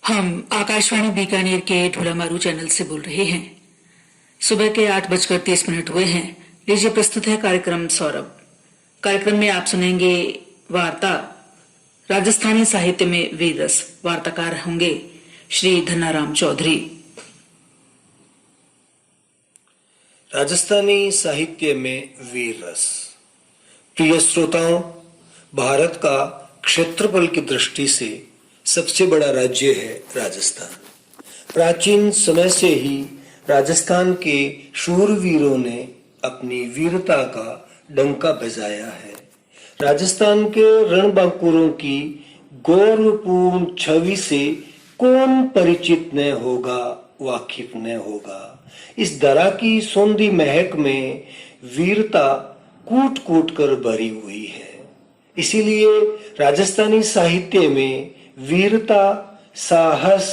हम आकाशवाणी बीकानेर के ढोलामारू चैनल से बोल रहे हैं। सुबह के 8:30 हुए हैं। लीजिए प्रस्तुत है कार्यक्रम सौरभ। कार्यक्रम में आप सुनेंगे वार्ता राजस्थानी साहित्य में वीर रस। वार्ताकार होंगे श्री धन्नाराम चौधरी। राजस्थानी साहित्य में वीर रस। प्रिय श्रोताओं, भारत का क्षेत्रफल की दृष्टि से सबसे बड़ा राज्य है राजस्थान। प्राचीन समय से ही राजस्थान के शूरवीरों ने अपनी वीरता का डंका बजाया है। राजस्थान के रणबांकुरों की गौरवपूर्ण छवि से कौन परिचित न होगा, वाकिफ न होगा। इस दरा की सौंधी महक में वीरता कूट कूट कर भरी हुई है। इसीलिए राजस्थानी साहित्य में वीरता, साहस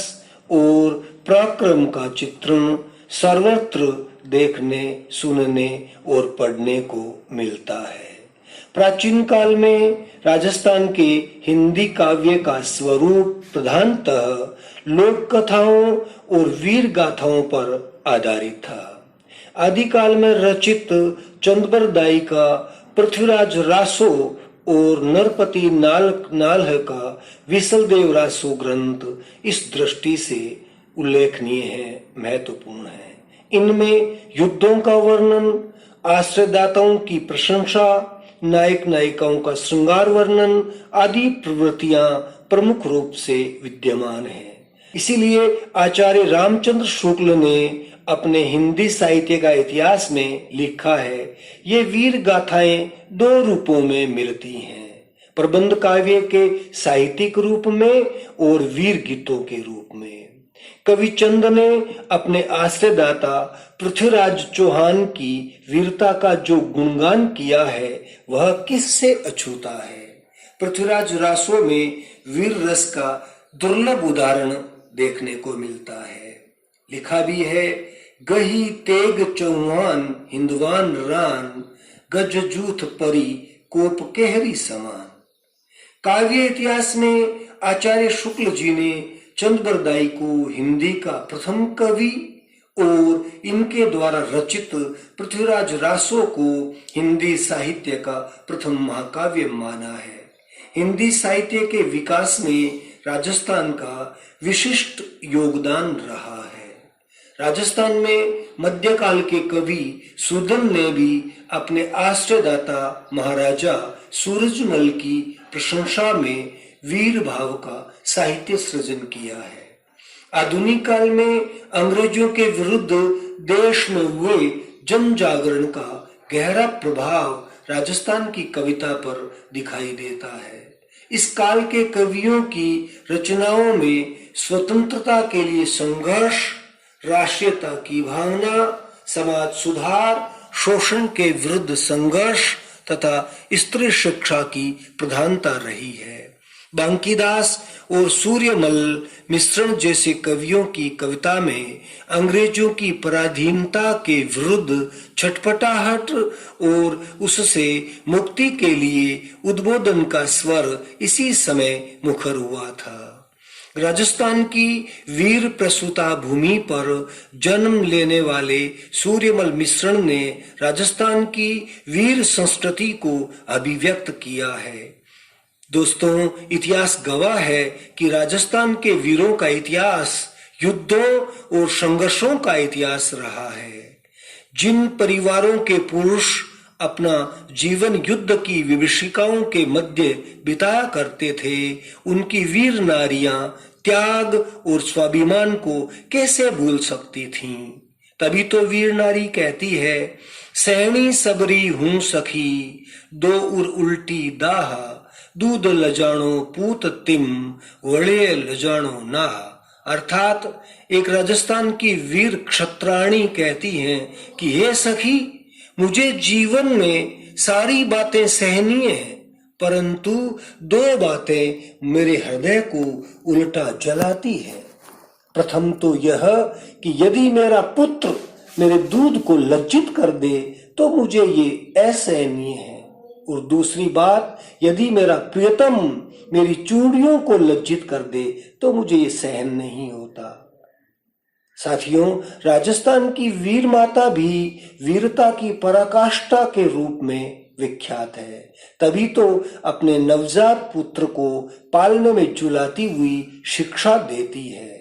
और पराक्रम का चित्रण सर्वत्र देखने, सुनने और पढ़ने को मिलता है। प्राचीन काल में राजस्थान के हिंदी काव्य का स्वरूप प्रधानतः लोक कथाओं और वीर गाथाओं पर आधारित था। आदिकाल में रचित चंद्रबरदाई का पृथ्वीराज रासो और नरपति नालह का विसलदेव रासो ग्रंथ इस दृष्टि से उल्लेखनीय है, महत्वपूर्ण है। इनमें युद्धों का वर्णन, आश्रयदाताओं की प्रशंसा, नायक नायिकाओं का श्रृंगार वर्णन आदि प्रवृत्तियां प्रमुख रूप से विद्यमान है। इसीलिए आचार्य रामचंद्र शुक्ल ने अपने हिंदी साहित्य का इतिहास में लिखा है, ये वीर गाथाएं दो रूपों में मिलती हैं, प्रबंध काव्य के साहित्यिक रूप में और वीर गीतों के रूप में। कवि चंद ने अपने आश्रयदाता पृथ्वीराज चौहान की वीरता का जो गुणगान किया है वह किससे अछूता है। पृथ्वीराज रासो में वीर रस का दुर्लभ उदाहरण देखने को मिलता है। लिखा भी है, गही तेग चौहान हिंदवान रान, गज जूथ परी कोप केहरी समान। काव्य इतिहास में आचार्य शुक्ल जी ने चंद्रबरदाई को हिंदी का प्रथम कवि और इनके द्वारा रचित पृथ्वीराज रासो को हिंदी साहित्य का प्रथम महाकाव्य माना है। हिंदी साहित्य के विकास में राजस्थान का विशिष्ट योगदान रहा है। राजस्थान में मध्यकाल के कवि सूदन ने भी अपने आश्रयदाता महाराजा सूरजमल की प्रशंसा में वीर भाव का साहित्य सृजन किया है। आधुनिक काल में अंग्रेजों के विरुद्ध देश में हुए जन जागरण का गहरा प्रभाव राजस्थान की कविता पर दिखाई देता है। इस काल के कवियों की रचनाओं में स्वतंत्रता के लिए संघर्ष, राष्ट्रीयता की भावना, समाज सुधार, शोषण के विरुद्ध संघर्ष तथा स्त्री शिक्षा की प्रधानता रही है। बांकीदास और सूर्यमल मिश्रण जैसे कवियों की कविता में अंग्रेजों की पराधीनता के विरुद्ध छटपटाहट और उससे मुक्ति के लिए उद्बोधन का स्वर इसी समय मुखर हुआ था। राजस्थान की वीर प्रसूता भूमि पर जन्म लेने वाले सूर्यमल मिश्रण ने राजस्थान की वीर संस्कृति को अभिव्यक्त किया है। दोस्तों, इतिहास गवाह है कि राजस्थान के वीरों का इतिहास युद्धों और संघर्षों का इतिहास रहा है। जिन परिवारों के पुरुष अपना जीवन युद्ध की विभीषिकाओं के मध्य बिताया करते थे, उनकी वीर नारियां त्याग और स्वाभिमान को कैसे भूल सकती थीं। तभी तो वीर नारी कहती है, सहनी सबरी हूं सखी, दो उर उल्टी दाह, दूध लजाणो पूत तिम, वड़े लजाणो नाह। अर्थात एक राजस्थान की वीर क्षत्राणी कहती हैं कि हे सखी, मुझे जीवन में सारी बातें सहनीय हैं, परंतु दो बातें मेरे हृदय को उल्टा जलाती हैं। प्रथम तो यह कि यदि मेरा पुत्र मेरे दूध को लज्जित कर दे तो मुझे ये असहनीय है, और दूसरी बात, यदि मेरा प्रियतम मेरी चूड़ियों को लज्जित कर दे तो मुझे ये सहन नहीं होता। साथियों, राजस्थान की वीर माता भी वीरता की पराकाष्ठा के रूप में विख्यात है। तभी तो अपने नवजात पुत्र को पालने में झुलाती हुई शिक्षा देती है।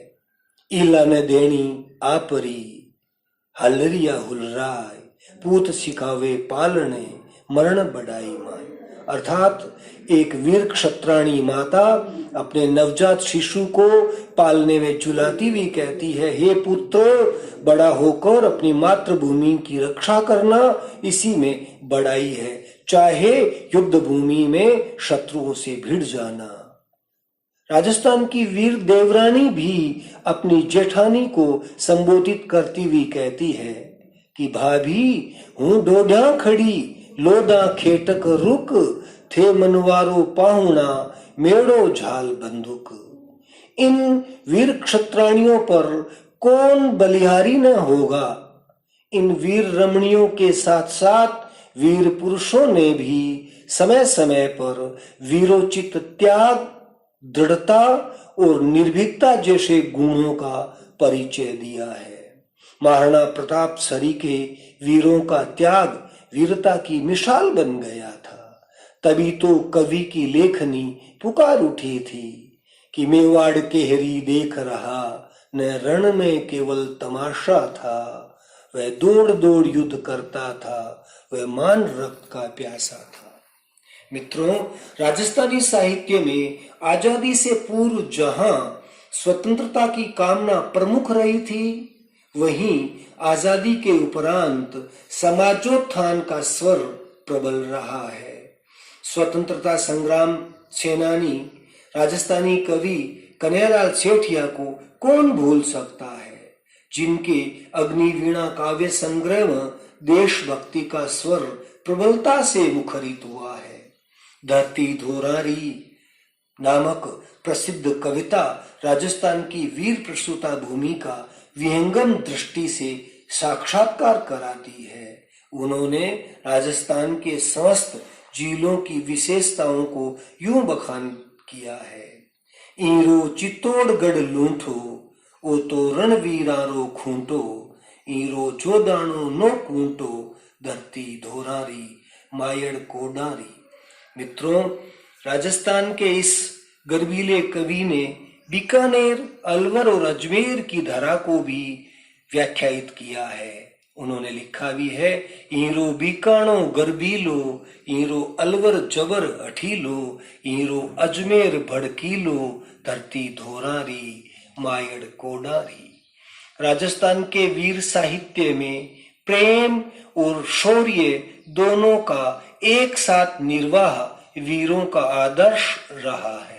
इला न देनी आपरी हलरिया हुलराय, पूत सिखावे पालने मरण बढ़ाई माय। अर्थात एक वीर क्षत्राणी माता अपने नवजात शिशु को पालने में झुलाती हुई कहती है, हे पुत्र, बड़ा होकर अपनी मातृभूमि की रक्षा करना, इसी में बड़ाई है, चाहे युद्ध भूमि में शत्रुओं से भिड़ जाना। राजस्थान की वीर देवरानी भी अपनी जेठानी को संबोधित करती हुई कहती है कि भाभी, हूं डोढा खड़ी लोदा खेटक रुक, थे मनवारो पाहुणा मेड़ो झाल बंदूक। इन वीर क्षत्राणियों पर कौन बलिहारी न होगा। इन वीर रमणियों के साथ साथ वीर पुरुषों ने भी समय समय पर वीरोचित त्याग, दृढ़ता और निर्भीकता जैसे गुणों का परिचय दिया है। महाराणा प्रताप सरीखे वीरों का त्याग वीरता की मिसाल बन गया था। तभी तो कवि की लेखनी पुकार उठी थी कि मेवाड़ केहरी देख रहा, न रण में केवल तमाशा था, वह दौड़ दौड़ युद्ध करता था, वह मान रक्त का प्यासा था। मित्रों, राजस्थानी साहित्य में आजादी से पूर्व जहां स्वतंत्रता की कामना प्रमुख रही थी, वहीं आजादी के उपरांत समाजोत्थान का स्वर प्रबल रहा है। स्वतंत्रता संग्राम सेनानी राजस्थानी कवि कन्हैयालाल सेठिया को कौन भूल सकता है, जिनके अग्निवीणा काव्य संग्रह में देशभक्ति का स्वर प्रबलता से मुखरित हुआ है। धरती धोरारी नामक प्रसिद्ध कविता राजस्थान की वीर प्रसूता भूमि का विहंगम दृष्टि से साक्षात्कार कराती है। उन्होंने राजस्थान के समस्त जिलों की विशेषताओं को यूं बखान किया है। ईरो चित्तौड़गढ़ लूंठो, ओ तो रणवीरारो खूंटो, ईरो जोदानो नो कूंटो, धरती धोरारी मायड़ कोडारी। मित्रों, राजस्थान के इस गर्वीले कवि ने बीकानेर, अलवर और अजमेर की धरा को भी व्याख्यायित किया है। उन्होंने लिखा भी है, ईरो बीकाणो गर्बीलो, ईरो अलवर जबर अठीलो, ईरो अजमेर भड़कीलो, धरती धोरारी मायड़ कोडारी। राजस्थान के वीर साहित्य में प्रेम और शौर्य दोनों का एक साथ निर्वाह वीरों का आदर्श रहा है।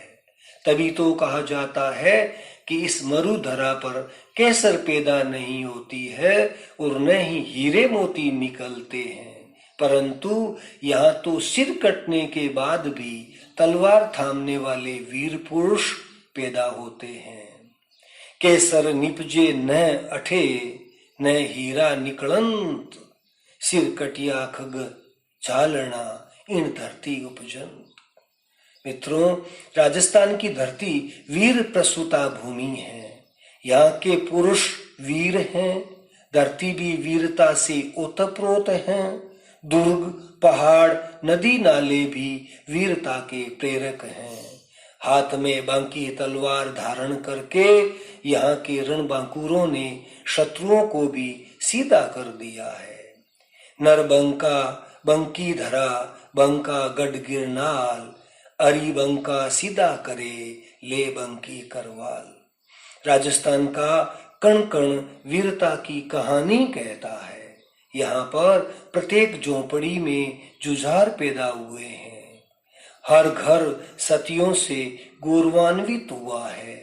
तभी तो कहा जाता है कि इस मरुधरा पर केसर पैदा नहीं होती है और न ही हीरे मोती निकलते हैं, परंतु यहाँ तो सिर कटने के बाद भी तलवार थामने वाले वीर पुरुष पैदा होते हैं। केसर निपजे न अठे, न हीरा निकलंत, सिर कटिया खग चालना, इन धरती उपजंत। मित्रों, राजस्थान की धरती वीर प्रसूता भूमि है। यहाँ के पुरुष वीर हैं, धरती भी वीरता से ओतप्रोत हैं। दुर्ग, पहाड़, नदी नाले भी वीरता के प्रेरक हैं। हाथ में बांकी तलवार धारण करके यहाँ के रणबांकुरों ने शत्रुओं को भी सीधा कर दिया है। नरबंका बंकी धरा, बंका गढ़ गिरनाल, अरी बंका सीधा करे, ले बंकी करवाल। राजस्थान का कण कण वीरता की कहानी कहता है। यहाँ पर प्रत्येक झोपड़ी में जुझार पैदा हुए हैं। हर घर सतियों से गौरवान्वित हुआ है।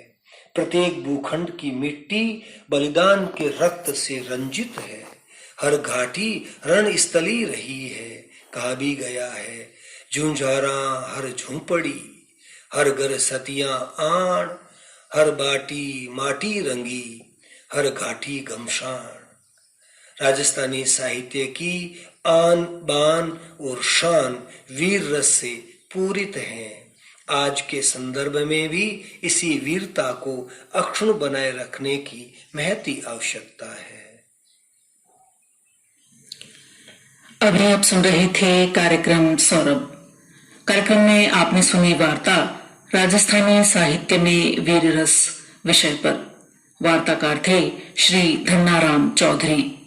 प्रत्येक भूखंड की मिट्टी बलिदान के रक्त से रंजित है। हर घाटी रणस्थली रही है। कहा भी गया है, झुंझारा हर झोंपड़ी, हर घर सतियां आण, हर बाटी माटी रंगी, हर घाटी गमशान। राजस्थानी साहित्य की आन बान और शान वीर रस से पूरित है। आज के संदर्भ में भी इसी वीरता को अक्षुण्ण बनाए रखने की महती आवश्यकता है। अभी आप सुन रहे थे कार्यक्रम सौरभ। कार्यक्रम में आपने सुनी वार्ता राजस्थानी साहित्य में वीर रस विषय पर। वार्ताकार थे श्री धन्नाराम चौधरी।